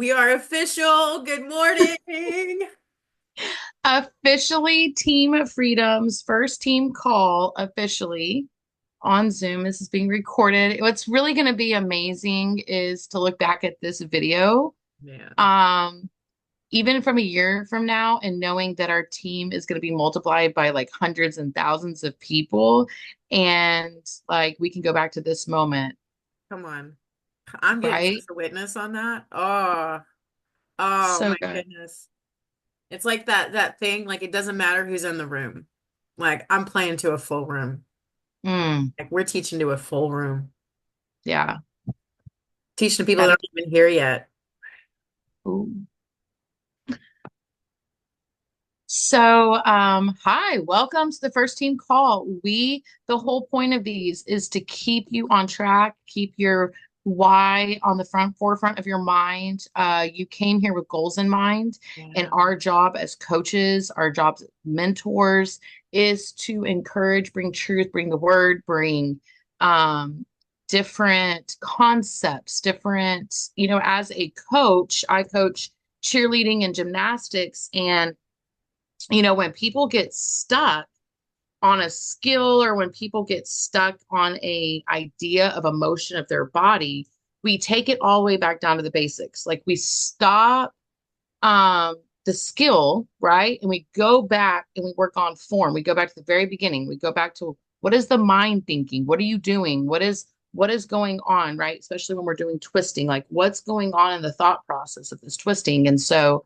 We are official. Good morning. Officially, Team Freedom's first team call officially on Zoom. This is being recorded. What's really going to be amazing is to look back at this video, Man, um, even from a year from now, and knowing that our team is going to be multiplied by like hundreds and thousands of people. And like we can go back to this moment, come on. I'm getting such right? a witness on that. Oh So my good. goodness. It's like that thing, like it doesn't matter who's in the room. Like I'm playing to a full room. Mm, Like we're teaching to a full room. yeah. Teaching to people that Gotta, aren't even here yet. ooh. So, hi, welcome to the first team call. The whole point of these is to keep you on track, keep your why on the forefront of your mind. You came here with goals in mind, and Yeah. our job as coaches, our jobs as mentors is to encourage, bring truth, bring the word, bring um, different concepts, as a coach, I coach cheerleading and gymnastics, and when people get stuck on a skill or when people get stuck on a idea of a motion of their body, we take it all the way back down to the basics. Like we stop the skill, right? And we go back and we work on form. We go back to the very beginning. We go back to what is the mind thinking? What are you doing? What is going on, right? Especially when we're doing twisting, like what's going on in the thought process of this twisting. And so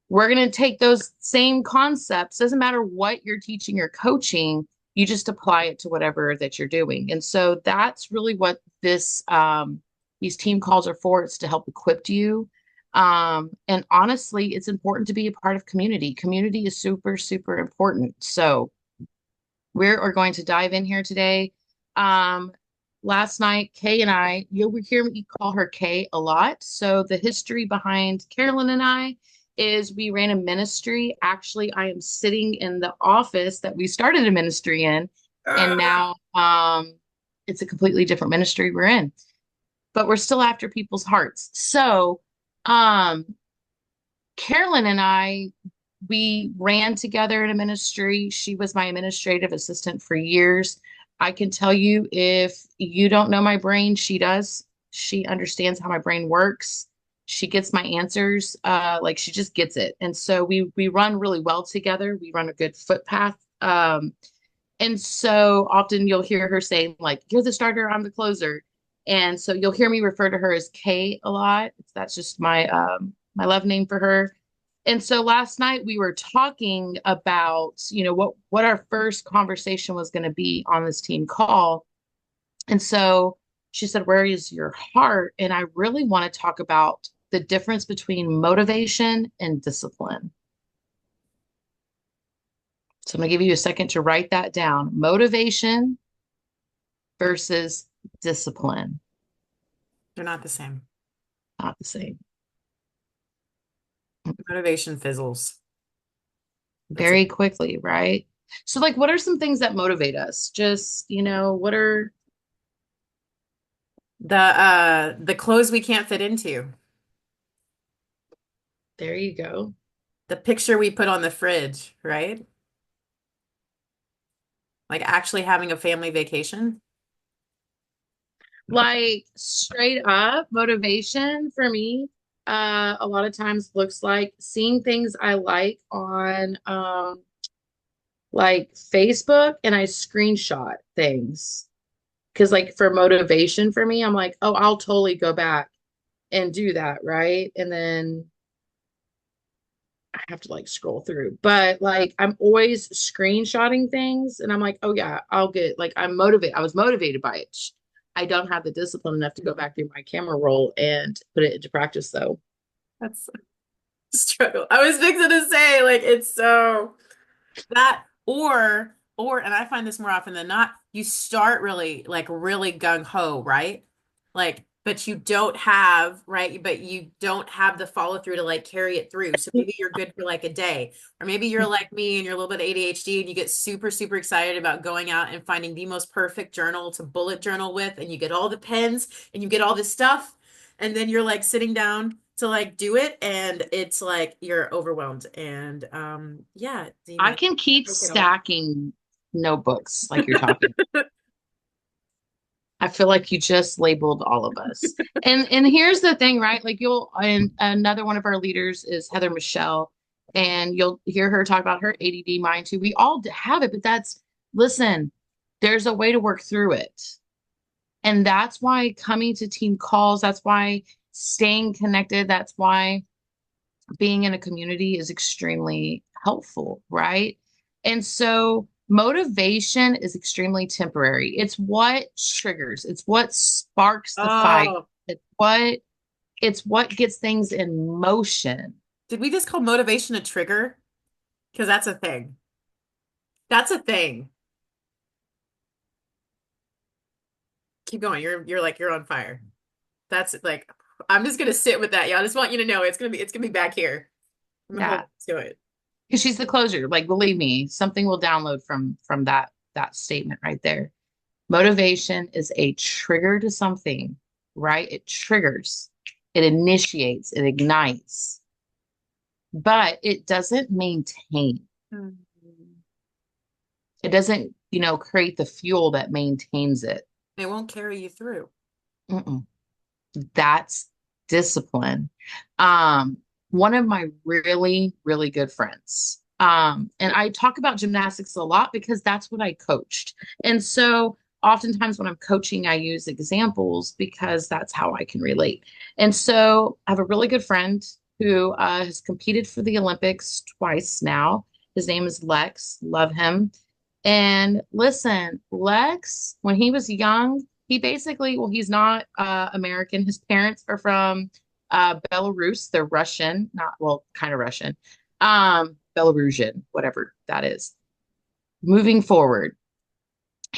we're going to take those same concepts. Doesn't matter what you're teaching or coaching, you just apply it to whatever that you're doing. And so that's really what these team calls are for. It's to help equip you. And honestly, it's important to be a part of community. Community is super, super important. So we are going to dive in here today. Um, Last night, Kay and I, you'll hear me call her Kay a lot. So the history behind Carolyn and I is we ran a ministry. Actually, I am sitting in the office that we started a ministry in, and Ah. now it's a completely different ministry we're in, but we're still after people's hearts. So um, Carolyn and I, we ran together in a ministry. She was my administrative assistant for years. I can tell you, if you don't know my brain, she does. She understands how my brain works. She gets my answers. Like she just gets it. And so we run really well together. We run a good footpath. And so often you'll hear her saying, like, you're the starter, I'm the closer. And so you'll hear me refer to her as Kay a lot. That's just my love name for her. And so last night we were talking about, what our first conversation was going to be on this team call. And so she said, "Where is your heart?" And I really want to talk about the difference between motivation and discipline. So I'm going to give you a second to write that down. Motivation versus discipline. They're not the same. Not the same. Motivation fizzles. That's it. Very quickly, right? So, like, what are some things that motivate us? Just, what are, The clothes we can't fit into. there you go. The picture we put on the fridge, right? Like actually having a family vacation. Like, straight up motivation for me, a lot of times looks like seeing things I like on, like Facebook, and I screenshot things. Because, like, for motivation for me, I'm like, oh, I'll totally go back and do that, right? And then I have to like scroll through, but like I'm always screenshotting things and I'm like, oh yeah, I'll get like I'm motivated. I was motivated by it. I don't have the discipline enough to go back through my camera roll and put it into practice though. That's a struggle. I was fixing to say, like, it's so that and I find this more often than not, you start really gung ho, right? Like, but you don't have, right? But you don't have the follow through to like carry it through. So maybe you're good for like a day, or maybe you're like me and you're a little bit ADHD and you get super, super excited about going out and finding the most perfect journal to bullet journal with, and you get all the pens and you get all this stuff, and then you're like sitting down to like do it, and it's like you're overwhelmed, and yeah, I can keep take it all. stacking notebooks like you're talking. I feel like you just labeled all of us. And here's the thing, right? Like you'll and another one of our leaders is Heather Michelle, and you'll hear her talk about her ADD mind too. We all have it, but that's listen, there's a way to work through it. And that's why coming to team calls, that's why staying connected, that's why being in a community is extremely helpful, right? And so motivation is extremely temporary. It's what triggers, it's what sparks the fire. Oh, It's what gets things in motion. did we just call motivation a trigger? Because that's a thing. That's a thing. Keep going. You're like you're on fire. That's like I'm just gonna sit with that. Yeah, I just want you to know it's gonna be back here. I'm gonna hold Yeah. to it. Because she's the closer. Like believe me, something will download from that statement right there. Motivation is a trigger to something, right? It triggers, it initiates, it ignites, but it doesn't maintain. Mhm. It doesn't, create the fuel that maintains it. It won't carry you through. Mm-mm. That's discipline. Um, One of my really, really good friends. And I talk about gymnastics a lot because that's what I coached. And so oftentimes when I'm coaching, I use examples because that's how I can relate. And so I have a really good friend who has competed for the Olympics twice now. His name is Lex. Love him. And listen, Lex, when he was young, he basically, well, he's not American. His parents are from Belarus. They're Russian, not, well, kind of Russian, Belarusian, whatever that is. Moving forward,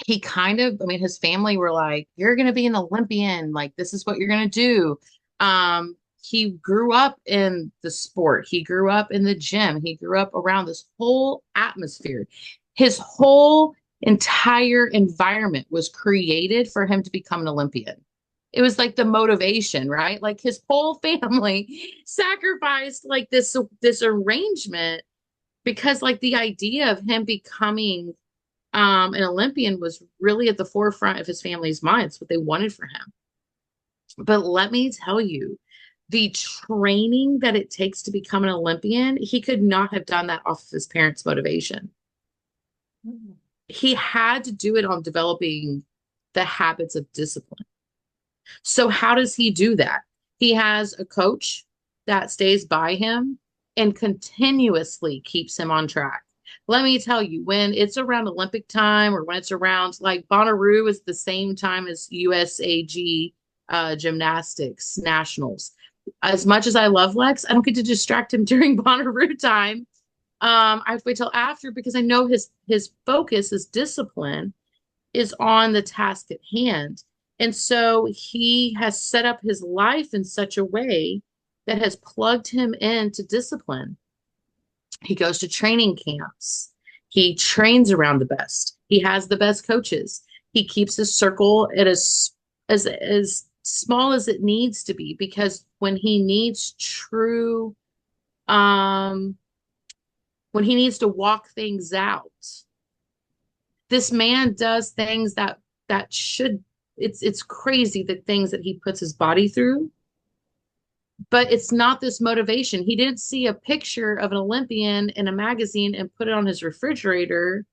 he kind of, I mean, his family were like, you're going to be an Olympian. Like, this is what you're going to do. He grew up in the sport. He grew up in the gym. He grew up around this whole atmosphere. His whole entire environment was created for him to become an Olympian. It was like the motivation, right? Like his whole family sacrificed like this arrangement because like the idea of him becoming an Olympian was really at the forefront of his family's minds, what they wanted for him. But let me tell you, the training that it takes to become an Olympian, he could not have done that off of his parents' motivation. Mhm. He had to do it on developing the habits of discipline. So, how does he do that? He has a coach that stays by him and continuously keeps him on track. Let me tell you, when it's around Olympic time or when it's around like Bonnaroo is the same time as USAG gymnastics nationals. As much as I love Lex, I don't get to distract him during Bonnaroo time. I have to wait till after because I know his focus, his discipline is on the task at hand. And so he has set up his life in such a way that has plugged him into discipline. He goes to training camps. He trains around the best. He has the best coaches. He keeps his circle at as small as it needs to be because um when he needs to walk things out, this man does things that should it's crazy the things that he puts his body through, but it's not this motivation. He didn't see a picture of an Olympian in a magazine and put it on his refrigerator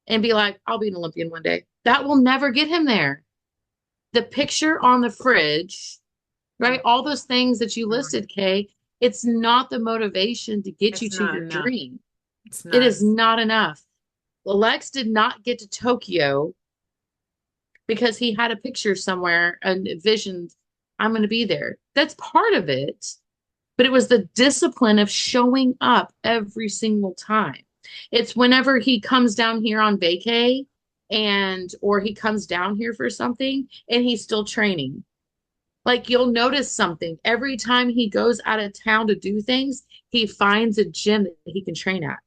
and be like, I'll be an Olympian one day. That will never get him there. The picture on the fridge, right? All those things that you listed, Kay, it's not the motivation to get you It's to not your enough. dream. It's It not. is not enough. Lex did not get to Tokyo because he had a picture somewhere and visioned, I'm going to be there. That's part of it. But it was the discipline of showing up every single time. It's whenever he comes down here on vacay or he comes down here for something and he's still training. Like you'll notice something every time he goes out of town to do things, he finds a gym that he can train at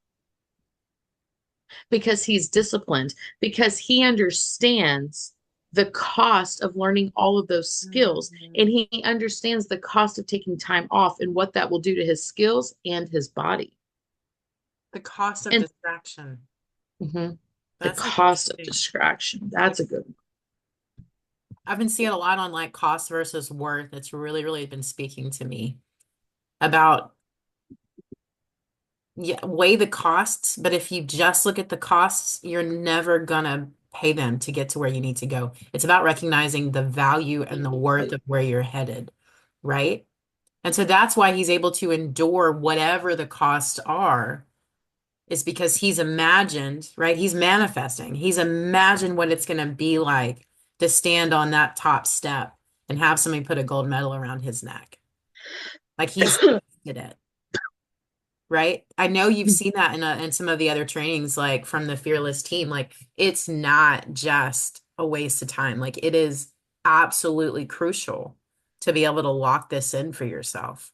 because he's disciplined, because he understands the cost of learning all of those skills. Mhm. And he understands the cost of taking time off and what that will do to his skills and his body. The cost of And distraction. mhm, the That's cost of interesting. distraction. Yeah. That's a good one. I've been seeing a lot on like cost versus worth. It's really, really been speaking to me about, yeah, weigh the costs, but if you just look at the costs, you're never gonna pay them to get to where you need to go. It's about recognizing the value and the worth of where you're headed, right? And so that's why he's able to endure whatever the costs are, is because he's imagined, right? He's manifesting. He's imagined what it's gonna be like to stand on that top step and have somebody put a gold medal around his neck. Like he's did it. Right? I know you've seen that in some of the other trainings, like from the Fearless team. Like it's not just a waste of time. Like it is absolutely crucial to be able to lock this in for yourself.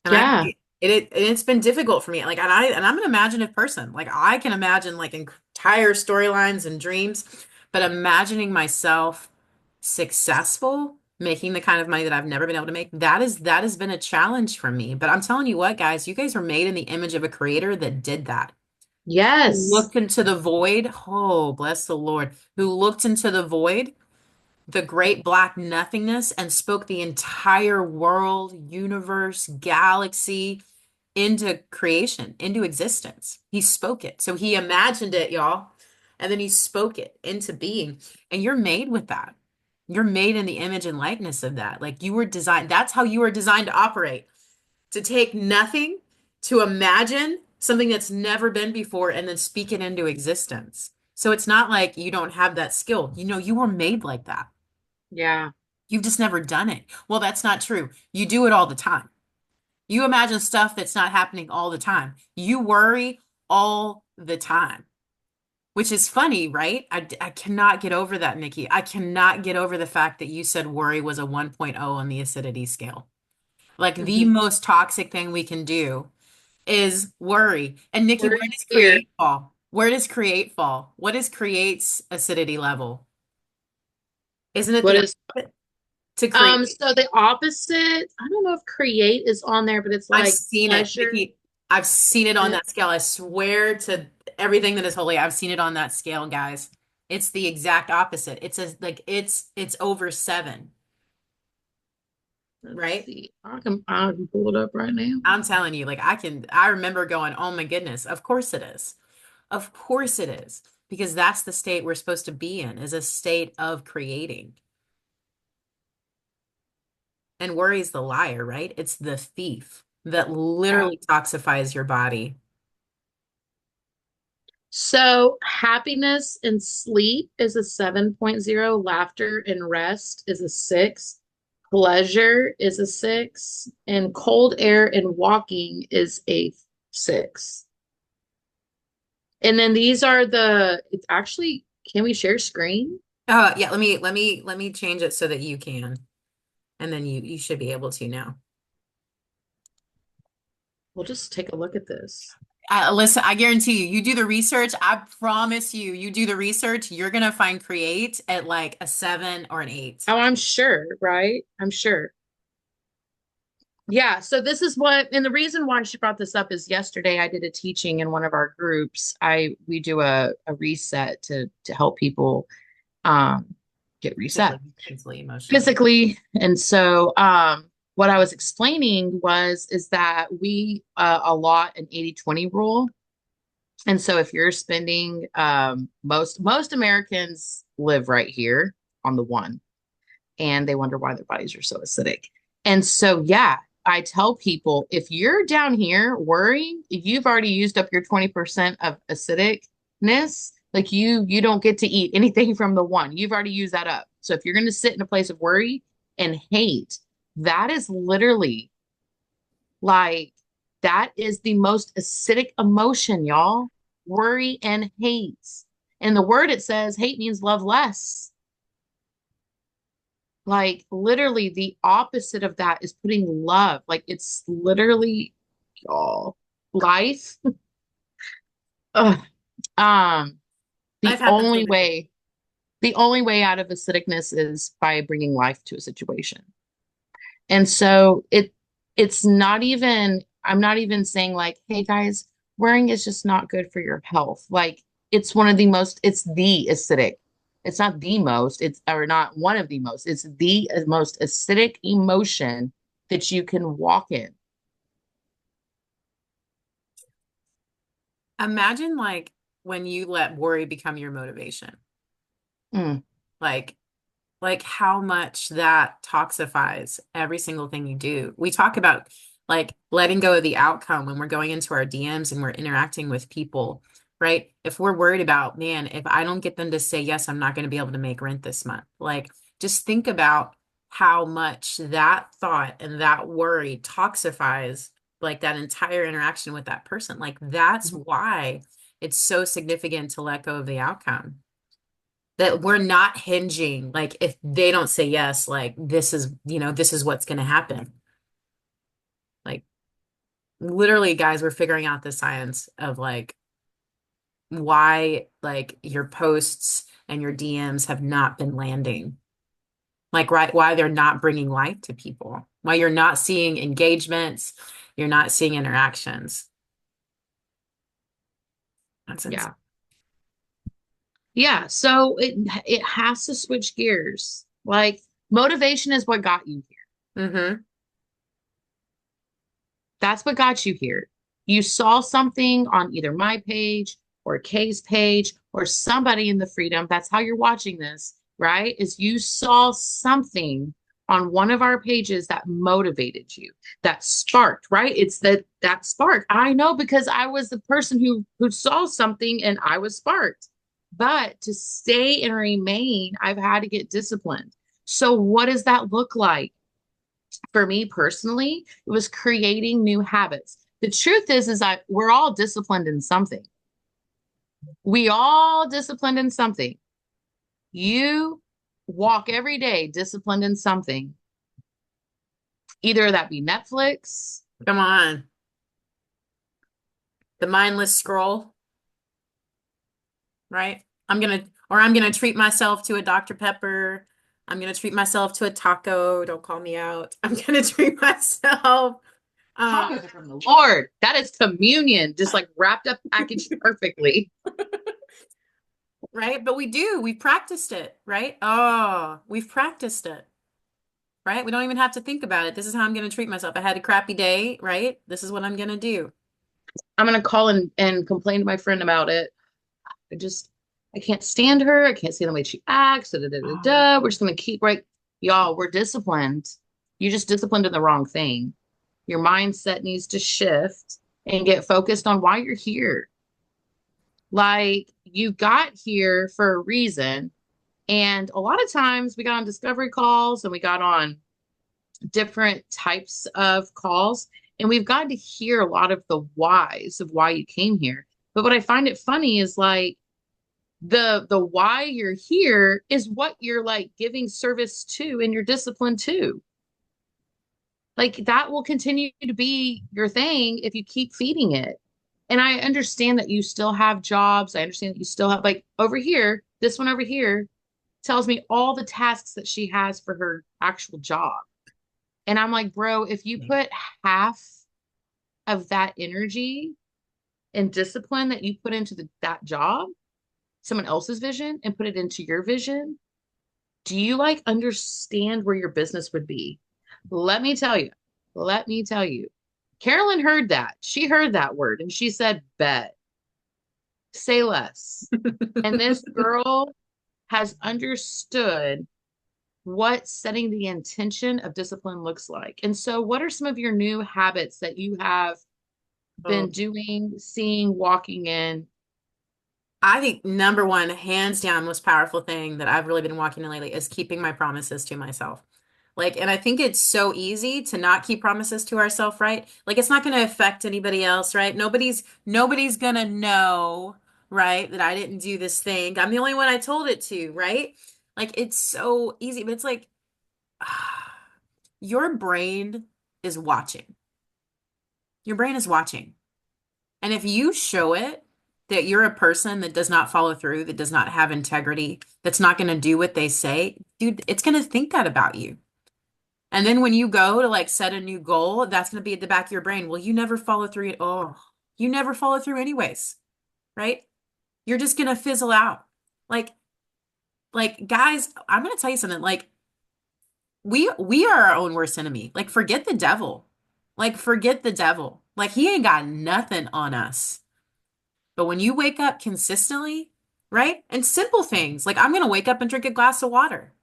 And Yeah. it's been difficult for me. Like I'm an imaginative person. Like I can imagine like entire storylines and dreams, but imagining myself successful, making the kind of money that I've never been able to make, that has been a challenge for me. But I'm telling you what, guys, you guys were made in the image of a creator that did that. Who Yes. looked into the void. Oh, bless the Lord. Who looked into the void, the great black nothingness, and spoke the entire world, universe, galaxy into creation, into existence. He spoke it. So he imagined it, y'all. And then he spoke it into being. And you're made with that. You're made in the image and likeness of that. Like you were designed, that's how you were designed to operate, to take nothing, to imagine something that's never been before, and then speak it into existence. So it's not like you don't have that skill. You know, you were made like that. Yeah. You've just never done it. Well, that's not true. You do it all the time. You imagine stuff that's not happening all the time. You worry all the time, which is funny, right? I cannot get over that, Nikki. I cannot get over the fact that you said worry was a 1.0 on the acidity scale. Like the Mhm. most toxic thing we can do is worry. And Nikki, We're where does here. create fall? Where does create fall? What is create's acidity level? Isn't it What the is opposite to create? so the opposite, I don't know if create is on there, but it's I've like seen it, pleasure. Nikki. I've seen it on And that scale. I swear to everything that is holy. I've seen it on that scale, guys. It's the exact opposite. It's a like it's over 7, let's right? see. I can pull it up right now. I'm telling you, like I remember going, oh my goodness, of course it is. Of course it is. Because that's the state we're supposed to be in, is a state of creating. And worry's the liar, right? It's the thief that Yeah. literally toxifies your body. So happiness and sleep is a 7.0. Laughter and rest is a 6. Pleasure is a 6. And cold air and walking is a 6. And then these are it's actually, can we share screen? Yeah, let me change it so that you can. And then you should be able to now. We'll just take a look at this. Listen, I guarantee you, you do the research. I promise you, you do the research, you're gonna find create at like a 7 or an 8. Oh, I'm sure, right? I'm sure. Yeah, so this is what, and the reason why she brought this up is yesterday I did a teaching in one of our groups. We do a reset to help people um get reset Physically, mentally, emotionally. physically. And so what I was explaining is that we allot an 80/20 rule. And so if you're spending most Americans live right here on the one, and they wonder why their bodies are so acidic. And so, yeah, I tell people if you're down here worrying, you've already used up your 20% of acidicness. Like you don't get to eat anything from the one. You've already used that up. So if you're going to sit in a place of worry and hate, that is literally like that is the most acidic emotion, y'all. Worry and hate. And the word it says hate means love less. Like literally the opposite of that is putting love. Like it's literally y'all life. Ugh. Um, the I've had the only same. way, The only way out of acidicness is by bringing life to a situation. And so it's not even, I'm not even saying like, hey guys, worrying is just not good for your health. Like it's one of the most, it's the acidic. It's not the most, it's or not one of the most, it's the most acidic emotion that you can walk in. Imagine like when you let worry become your motivation. Mm, Like how much that toxifies every single thing you do. We talk about like letting go of the outcome when we're going into our DMs and we're interacting with people, right? If we're worried about, man, if I don't get them to say yes, I'm not going to be able to make rent this month. Like just think about how much that thought and that worry toxifies like that entire interaction with that person. Like that's why it's so significant to let go of the outcome, that we're not hinging like if they don't say yes, like this is, this is what's going to happen. Like literally guys, we're figuring out the science of like why like your posts and your DMs have not been landing, like right, why they're not bringing life to people, why you're not seeing engagements, you're not seeing interactions. That's insane. yeah. Yeah. So it has to switch gears. Like motivation is what got you here. Mm-hmm. That's what got you here. You saw something on either my page or Kay's page or somebody in the freedom. That's how you're watching this, right? Is you saw something on one of our pages that motivated you, that sparked, right? It's that spark. I know because I was the person who saw something and I was sparked. But to stay and remain, I've had to get disciplined. So what does that look like? For me personally, it was creating new habits. The truth is I we're all disciplined in something. We all disciplined in something. You walk every day disciplined in something. Either that be Netflix. Come on, the mindless scroll, right? I'm gonna treat myself to a Dr. Pepper. I'm gonna treat myself to a taco. Don't call me out. I'm gonna treat myself. Uh, Tacos are from the Lord. That is communion, just like wrapped up, packaged perfectly. right? But we've practiced it, right? Oh, we've practiced it, right? We don't even have to think about it. This is how I'm gonna treat myself. I had a crappy day, right? This is what I'm gonna do. I'm gonna call and complain to my friend about it. I just I can't stand her. I can't stand the way she acts. Da, da, da, da, Oh, da. We're just gonna keep right. Y'all, we're disciplined. You just disciplined in the wrong thing. Your mindset needs to shift and get focused on why you're here. Like you got here for a reason. And a lot of times we got on discovery calls and we got on different types of calls, and we've gotten to hear a lot of the whys of why you came here. But what I find it funny is like the why you're here is what you're like giving service to in your discipline too. Like that will continue to be your thing if you keep feeding it. And I understand that you still have jobs. I understand that you still have like over here, this one over here tells me all the tasks that she has for her actual job. And I'm like, bro, if you put half of that energy and discipline that you put into that job, someone else's vision, and put it into your vision, do you like understand where your business would be? Let me tell you, let me tell you. Carolyn heard that. She heard that word and she said, bet, say less. And this girl has understood what setting the intention of discipline looks like. And so, what are some of your new habits that you have oh. been doing, seeing, walking in? I think number one, hands down, most powerful thing that I've really been walking in lately is keeping my promises to myself. Like, and I think it's so easy to not keep promises to ourselves, right? Like, it's not going to affect anybody else, right? Nobody's going to know, right, that I didn't do this thing. I'm the only one I told it to, right? Like, it's so easy, but it's like your brain is watching. Your brain is watching. And if you show it, that you're a person that does not follow through, that does not have integrity, that's not going to do what they say, dude, it's going to think that about you. And then when you go to like set a new goal, that's going to be at the back of your brain. Well, you never follow through. Oh, you never follow through anyways, right? You're just going to fizzle out. Like, like guys, I'm going to tell you something. Like we are our own worst enemy. Like forget the devil. Like forget the devil. Like he ain't got nothing on us. But when you wake up consistently, right? And simple things, like I'm going to wake up and drink a glass of water,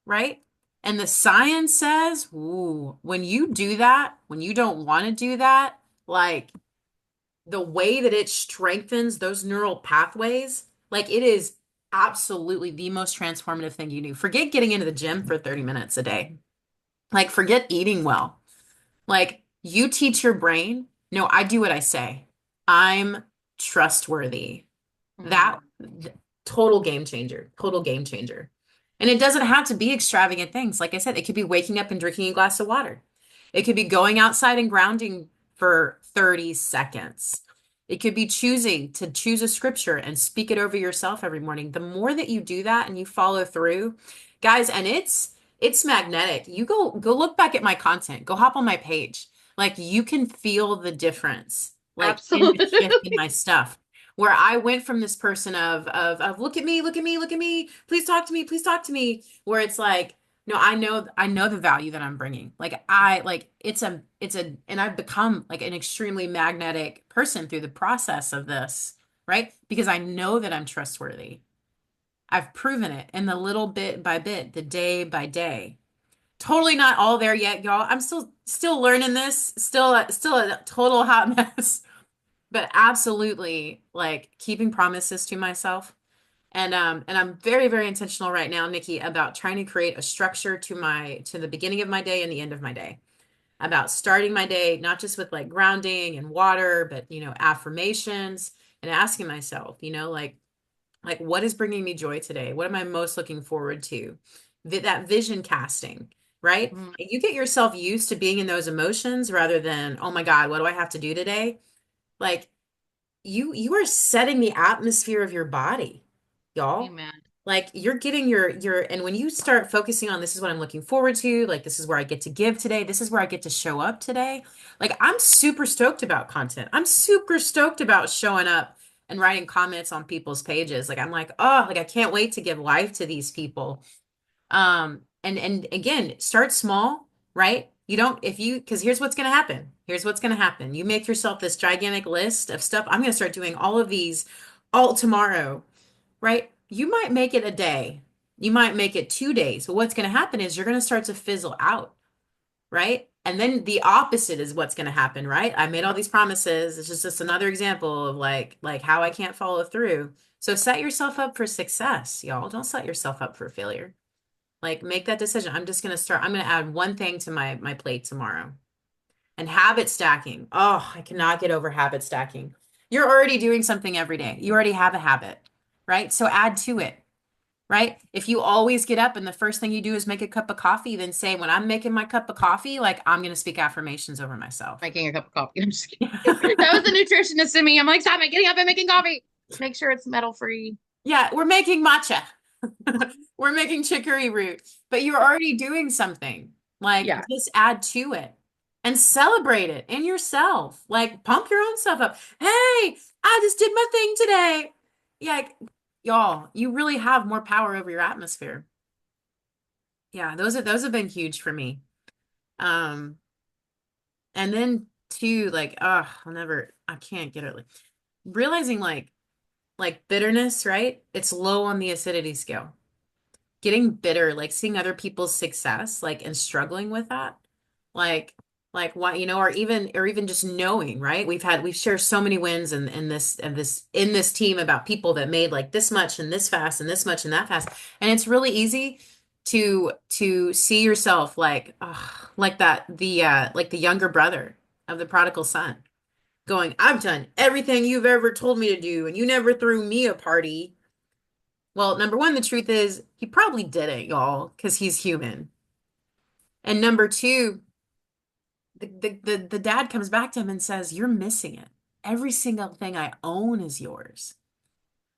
right? And the science says, ooh, when you do that, when you don't want to do that, like the way that it strengthens those neural pathways, like it is absolutely the most transformative thing you do. Forget getting into the gym for 30 minutes a day. Like forget eating well. Like you teach your brain, no, I do what I say. I'm trustworthy. That Mm, total game changer, total game changer. And it doesn't have to be extravagant things. Like I said, it could be waking up and drinking a glass of water. It could be going outside and grounding for 30 seconds. It could be choosing to choose a scripture and speak it over yourself every morning. The more that you do that and you follow through, guys, and it's magnetic. You go look back at my content. Go hop on my page. Like you can feel the difference, like in the shift in absolutely. my stuff where I went from this person of look at me, look at me, look at me, please talk to me, please talk to me, where it's like, no, I know the value that I'm bringing. Like I like it's a and I've become like an extremely magnetic person through the process of this, right? Because I know that I'm trustworthy. I've proven it in the little bit by bit, the day by day. Totally not all there yet, y'all. I'm still learning this, still a total hot mess, but absolutely like keeping promises to myself. And I'm very, very intentional right now, Nikki, about trying to create a structure to the beginning of my day and the end of my day. About starting my day, not just with like grounding and water, but affirmations and asking myself, like what is bringing me joy today? What am I most looking forward to? That vision casting, right? Mm, You get yourself used to being in those emotions rather than, oh my God, what do I have to do today? Like you are setting the atmosphere of your body, y'all. amen. Like you're getting your and when you start focusing on this is what I'm looking forward to, like this is where I get to give today, this is where I get to show up today. Like I'm super stoked about content. I'm super stoked about showing up and writing comments on people's pages. Like I'm like, oh, like I can't wait to give life to these people. And again, start small, right? You don't, if you, because here's what's going to happen. Here's what's going to happen. You make yourself this gigantic list of stuff. I'm going to start doing all of these all tomorrow, right? You might make it a day. You might make it 2 days. But what's going to happen is you're going to start to fizzle out, right? And then the opposite is what's going to happen, right? I made all these promises. It's just another example of like how I can't follow through. So set yourself up for success, y'all. Don't set yourself up for failure. Like make that decision. I'm going to add one thing to my plate tomorrow. And habit stacking. Oh, I cannot get over habit stacking. You're already doing something every day. You already have a habit, right? So add to it, right? If you always get up and the first thing you do is make a cup of coffee, then say, when I'm making my cup of coffee, like I'm going to speak affirmations over myself. Making a cup of coffee. I'm just kidding. That was the nutritionist in me. I'm like, stop it, getting up and making coffee. Make sure it's metal free. Yeah, we're making matcha. We're making chicory root, but you're already doing something. Like Yeah. just add to it and celebrate it in yourself. Like pump your own stuff up. Hey, I just did my thing today. Yeah, y'all, you really have more power over your atmosphere. Yeah, those have been huge for me. Um, and then too, like, I can't get it. Like realizing like bitterness, right? It's low on the acidity scale. Getting bitter, like seeing other people's success, like and struggling with that, like like what or even just knowing, right? We've shared so many wins in this team about people that made like this much and this fast and this much and that fast, and it's really easy to see yourself like like that like the younger brother of the prodigal son going, I've done everything you've ever told me to do, and you never threw me a party. Well, number one, the truth is he probably didn't, y'all, because he's human. And number two, the dad comes back to him and says, you're missing it. every single thing I own is yours.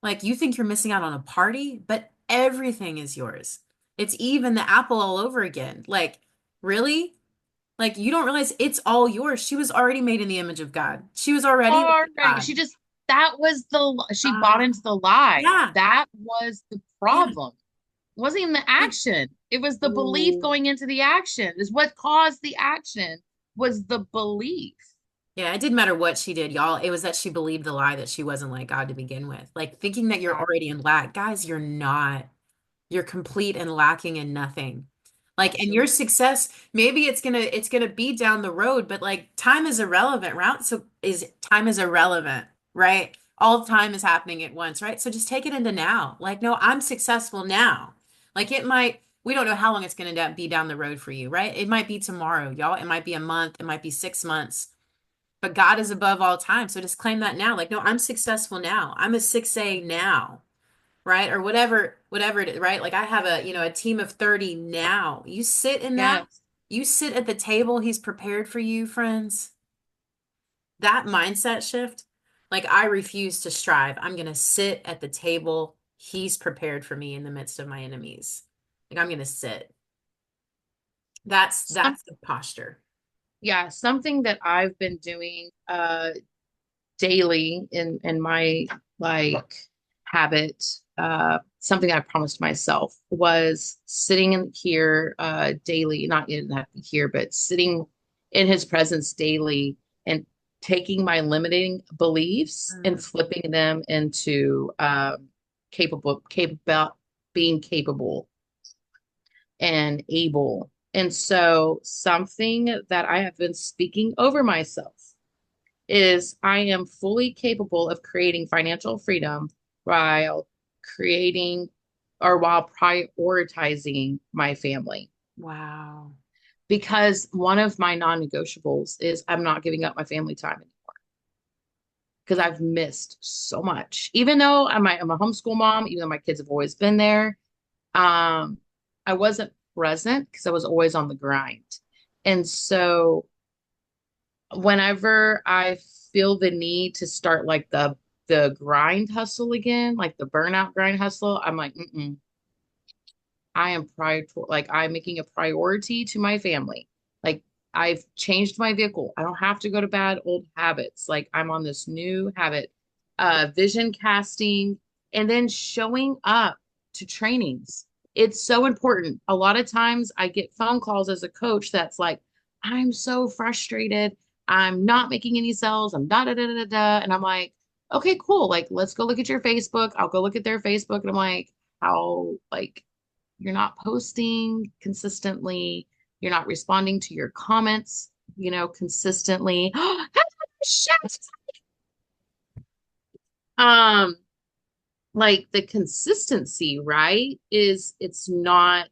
Like you think you're missing out on a party, but everything is yours. It's even the apple all over again. Like, really? Like you don't realize it's all yours. She was already made in the image of God. She was already with Already. God. That was she bought Ah, into the lie. yeah. That was the Yeah. problem. It wasn't even the Like, action. It was the belief ooh. going into the action. Is what caused the action was the belief. Yeah, it didn't matter what she did, y'all. It was that she believed the lie that she wasn't like God to begin with. Like thinking that you're already in lack. Guys, you're not. You're complete and lacking in nothing. Like, and your Absolutely. success, maybe it's gonna be down the road, but like time is irrelevant, right? So is time is irrelevant, right? All time is happening at once, right? So just take it into now. Like, no, I'm successful now. Like it might, we don't know how long it's gonna be down the road for you, right? It might be tomorrow, y'all. It might be a month, it might be 6 months. But God is above all time. So just claim that now. Like, no, I'm successful now. I'm a 6A now, right? Or whatever it is, right? Like I have a team of 30 now. You sit in that, Yes. you sit at the table he's prepared for you, friends. That mindset shift, like I refuse to strive. I'm going to sit at the table he's prepared for me in the midst of my enemies. Like I'm going to sit. Some, That's the posture. yeah, something that I've been doing daily in my like habit, something I promised myself was sitting in here daily, not in that here, but sitting in his presence daily and taking my limiting beliefs and Mm. flipping them into capable, being capable and able. And so something that I have been speaking over myself is I am fully capable of creating financial freedom while creating or while prioritizing my family. Wow. Because one of my non-negotiables is I'm not giving up my family time anymore because I've missed so much. Even though I'm a homeschool mom, even though my kids have always been there, um, I wasn't present because I was always on the grind. And so whenever I feel the need to start like the grind hustle again, like the burnout grind hustle, I'm like, mm-mm. I am prior like I'm making a priority to my family. Like I've changed my vehicle. I don't have to go to bad old habits. Like I'm on this new habit, vision casting, and then showing up to trainings. It's so important. A lot of times I get phone calls as a coach that's like, I'm so frustrated. I'm not making any sales. I'm da da da da da. And I'm like, okay, cool. Like, let's go look at your Facebook. I'll go look at their Facebook. And I'm like, how, like, you're not posting consistently, you're not responding to your comments, consistently. Shit. Um, like the consistency, right? It's not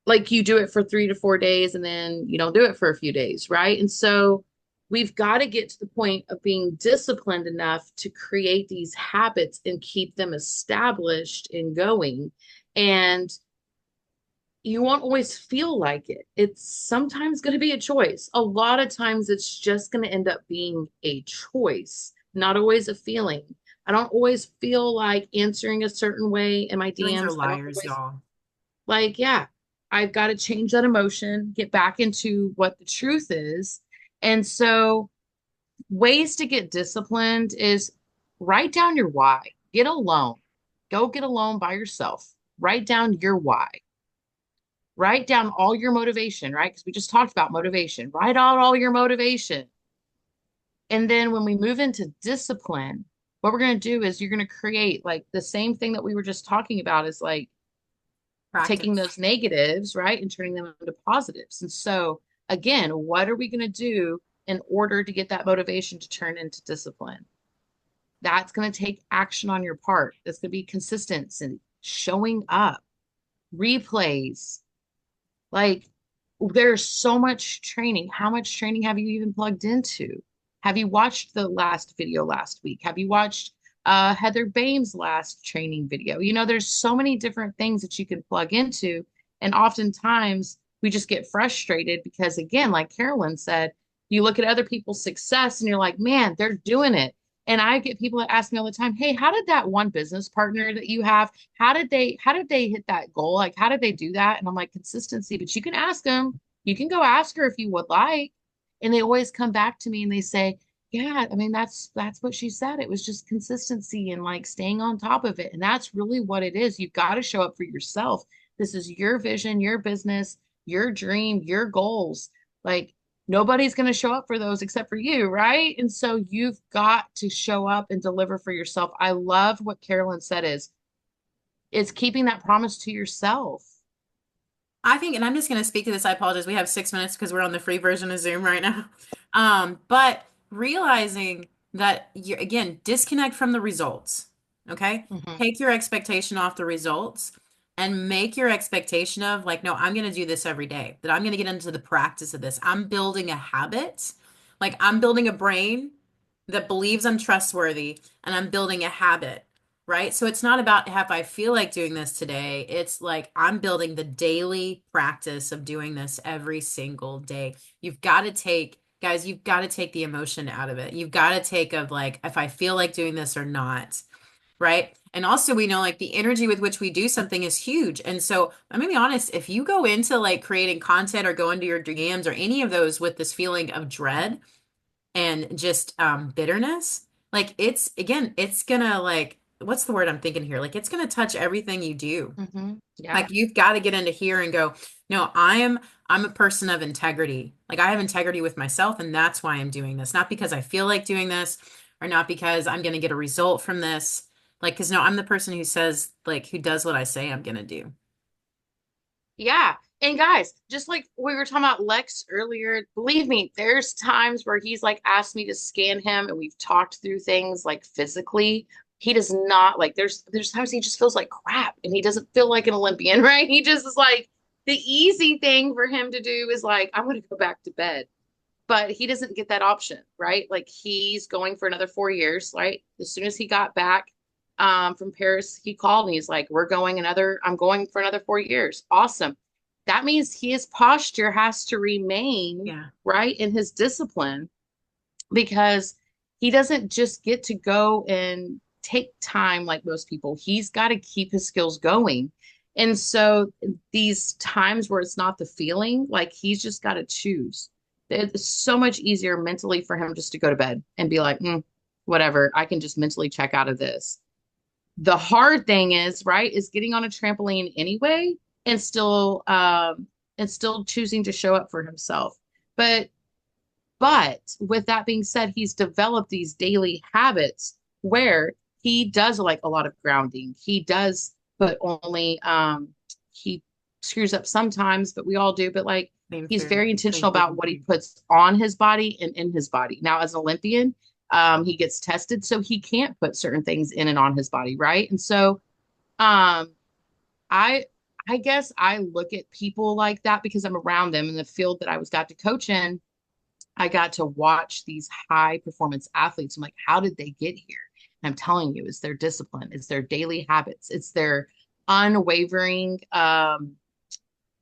like you do it for 3 to 4 days and then you don't do it for a few days, right? And so we've got to get to the point of being disciplined enough to create these habits and keep them established and going. And you won't always feel like it. It's sometimes going to be a choice. A lot of times it's just going to end up being a choice, not always a feeling. I don't always feel like answering a certain way in my Feelings are DMs. I don't liars, always y'all. like, yeah, I've got to change that emotion, get back into what the truth is. And so, ways to get disciplined is write down your why, get alone, go get alone by yourself, write down your why. Write down all your motivation, right? Because we just talked about motivation. Write out all your motivation. And then when we move into discipline, what we're going to do is you're going to create like the same thing that we were just talking about is like taking Practice. those negatives, right? And turning them into positives. And so, again, what are we going to do in order to get that motivation to turn into discipline? That's going to take action on your part. That's going to be consistency, showing up, replays, like there's so much training. How much training have you even plugged into? Have you watched the last video last week? Have you watched Heather Bain's last training video? There's so many different things that you can plug into. And oftentimes we just get frustrated because, again, like Carolyn said, You look at other people's success and you're like, man, they're doing it. And I get people that ask me all the time, hey, how did that one business partner that you have, how did they hit that goal? Like, how did they do that? And I'm like, consistency, but you can ask them. You can go ask her if you would like. And they always come back to me and they say, yeah, I mean, that's what she said. It was just consistency and like staying on top of it. And that's really what it is. You've got to show up for yourself. This is your vision, your business, your dream, your goals. Like nobody's going to show up for those except for you, right? And so you've got to show up and deliver for yourself. I love what Carolyn said is it's keeping that promise to yourself. I think, and I'm just going to speak to this. I apologize. We have 6 minutes because we're on the free version of Zoom right now. But realizing that you again disconnect from the results. Okay, Hmm. take your expectation off the results and make your expectation of like, no, I'm going to do this every day. That I'm going to get into the practice of this. I'm building a habit. Like I'm building a brain that believes I'm trustworthy, and I'm building a habit, right? So it's not about if I feel like doing this today. It's like I'm building the daily practice of doing this every single day. You've got to take, guys, you've got to take the emotion out of it. You've got to take of like if I feel like doing this or not, right? And also we know like the energy with which we do something is huge. And so I'm gonna be honest, if you go into like creating content or go into your DMs or any of those with this feeling of dread, and just bitterness, like it's again, it's gonna like what's the word I'm thinking here? Like it's gonna touch everything you do. Hmm. Yeah. Like you've got to get into here and go, no, I'm a person of integrity. Like I have integrity with myself, and that's why I'm doing this. Not because I feel like doing this or not because I'm gonna get a result from this. Like, because no, I'm the person who says, like, who does what I say I'm gonna do. Yeah. And guys, just like we were talking about Lex earlier, believe me, there's times where he's like asked me to scan him and we've talked through things like physically. He does not like there's times he just feels like crap and he doesn't feel like an Olympian, right? He just is like the easy thing for him to do is like, I'm gonna go back to bed. But he doesn't get that option, right? Like he's going for another 4 years, right? As soon as he got back from Paris, he called and he's like, I'm going for another 4 years. Awesome. That means his posture has to remain, Yeah. right, in his discipline because he doesn't just get to go and take time like most people. He's got to keep his skills going. And so these times where it's not the feeling, like he's just got to choose. It's so much easier mentally for him just to go to bed and be like, whatever, I can just mentally check out of this. The hard thing is, right, is getting on a trampoline anyway and still choosing to show up for himself. But but with that being said, he's developed these daily habits where he does like a lot of grounding. He does, but only he screws up sometimes, but we all do. But like Same he's food. very Same intentional food. about what he puts on his body and in his body. Now, as an Olympian, he gets tested, so he can't put certain things in and on his body, right? And so um I I guess I look at people like that because I'm around them in the field that I was got to coach in. I got to watch these high performance athletes. I'm like, how did they get here? And I'm telling you, it's their discipline, it's their daily habits, it's their unwavering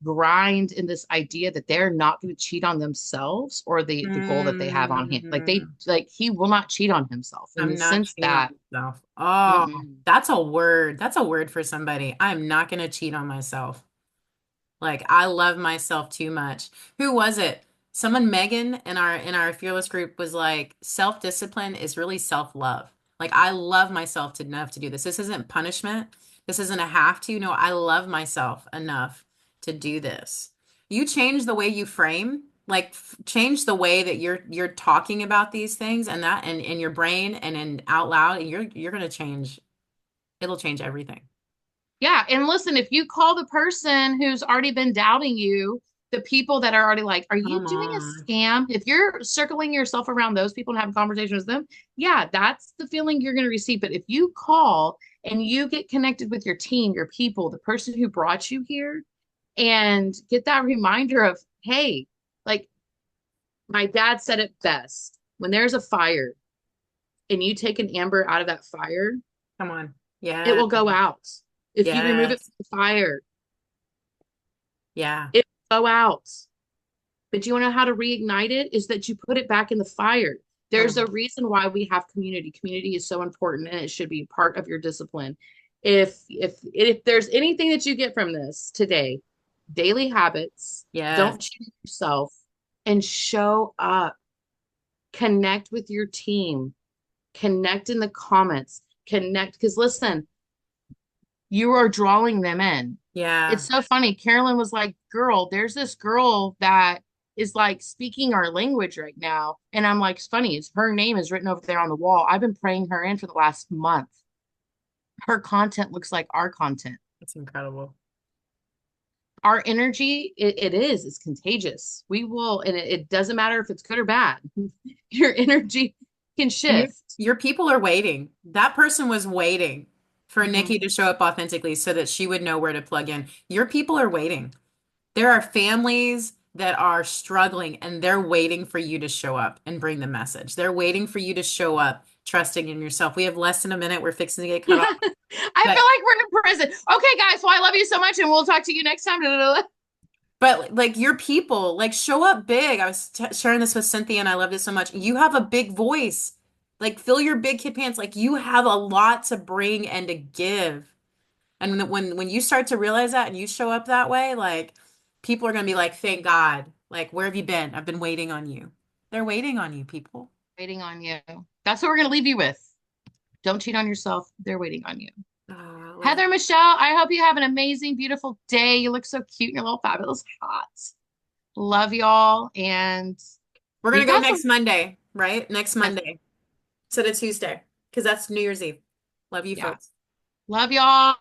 grind in this idea that they're not going to cheat on themselves or the goal that they have on hand. Mm. Like he will not cheat on himself in the I'm not sense cheating on that myself. Oh, mm-mm, that's a word. That's a word for somebody. I'm not going to cheat on myself. Like I love myself too much. Who was it? Someone, Megan, in our fearless group was like, self-discipline is really self-love. Like I love myself to enough to do this. This isn't punishment. This isn't a have to. No, I love myself enough to do this. You change the way you frame, like change the way that you're talking about these things and that and in your brain and in out loud, and you're gonna change. It'll change everything. yeah. And listen, if you call the person who's already been doubting you, the people that are already like, are you Come doing a on. scam? If you're circling yourself around those people and having conversations with them, yeah, that's the feeling you're going to receive. But if you call and you get connected with your team, your people, the person who brought you here, and get that reminder of, hey, like my dad said it best when there's a fire and you take an amber out of that fire, Come on. it Yeah. will go out. If you remove it Yes. from the fire, Yeah. it will go out. But you want to know how to reignite it is that you put it back in the fire. There's a Oh, reason why we have community. Community is so important and it should be part of your discipline. If there's anything that you get from this today, daily habits, yes. don't cheat yourself and show up. Connect with your team. Connect in the comments. Connect because listen, you are drawing them in. Yeah. It's so funny. Carolyn was like, girl, there's this girl that is like speaking our language right now. And I'm like, it's funny. It's her name is written over there on the wall. I've been praying her in for the last month. Her content looks like our content. That's incredible. Our energy, it's contagious. We will, and it doesn't matter if it's good or bad. Your energy can And shift. your people are waiting. That person was waiting for Mhm. Nikki to show up authentically so that she would know where to plug in. Your people are waiting. There are families that are struggling and they're waiting for you to show up and bring the message. They're waiting for you to show up, trusting in yourself. We have less than a minute. We're fixing to get cut off. I But feel like we're in prison. Okay, guys. Well, I love you so much, and we'll talk to you next time. but like your people, like show up big. I was t sharing this with Cynthia and I loved it so much. You have a big voice. Like fill your big kid pants. Like you have a lot to bring and to give. And when you start to realize that and you show up that way, like people are gonna be like, thank God. Like, where have you been? I've been waiting on you. They're waiting on you, people. Waiting on you. That's what we're going to leave you with. Don't cheat on yourself. They're waiting on you. Oh, I love Heather, that. Michelle, I hope you have an amazing, beautiful day. You look so cute in your little fabulous hot. Love y'all. And We're gonna we've go got some, next Monday, right? Next yes, Monday instead of Tuesday, because that's New Year's Eve. Love you yeah. folks. Love y'all.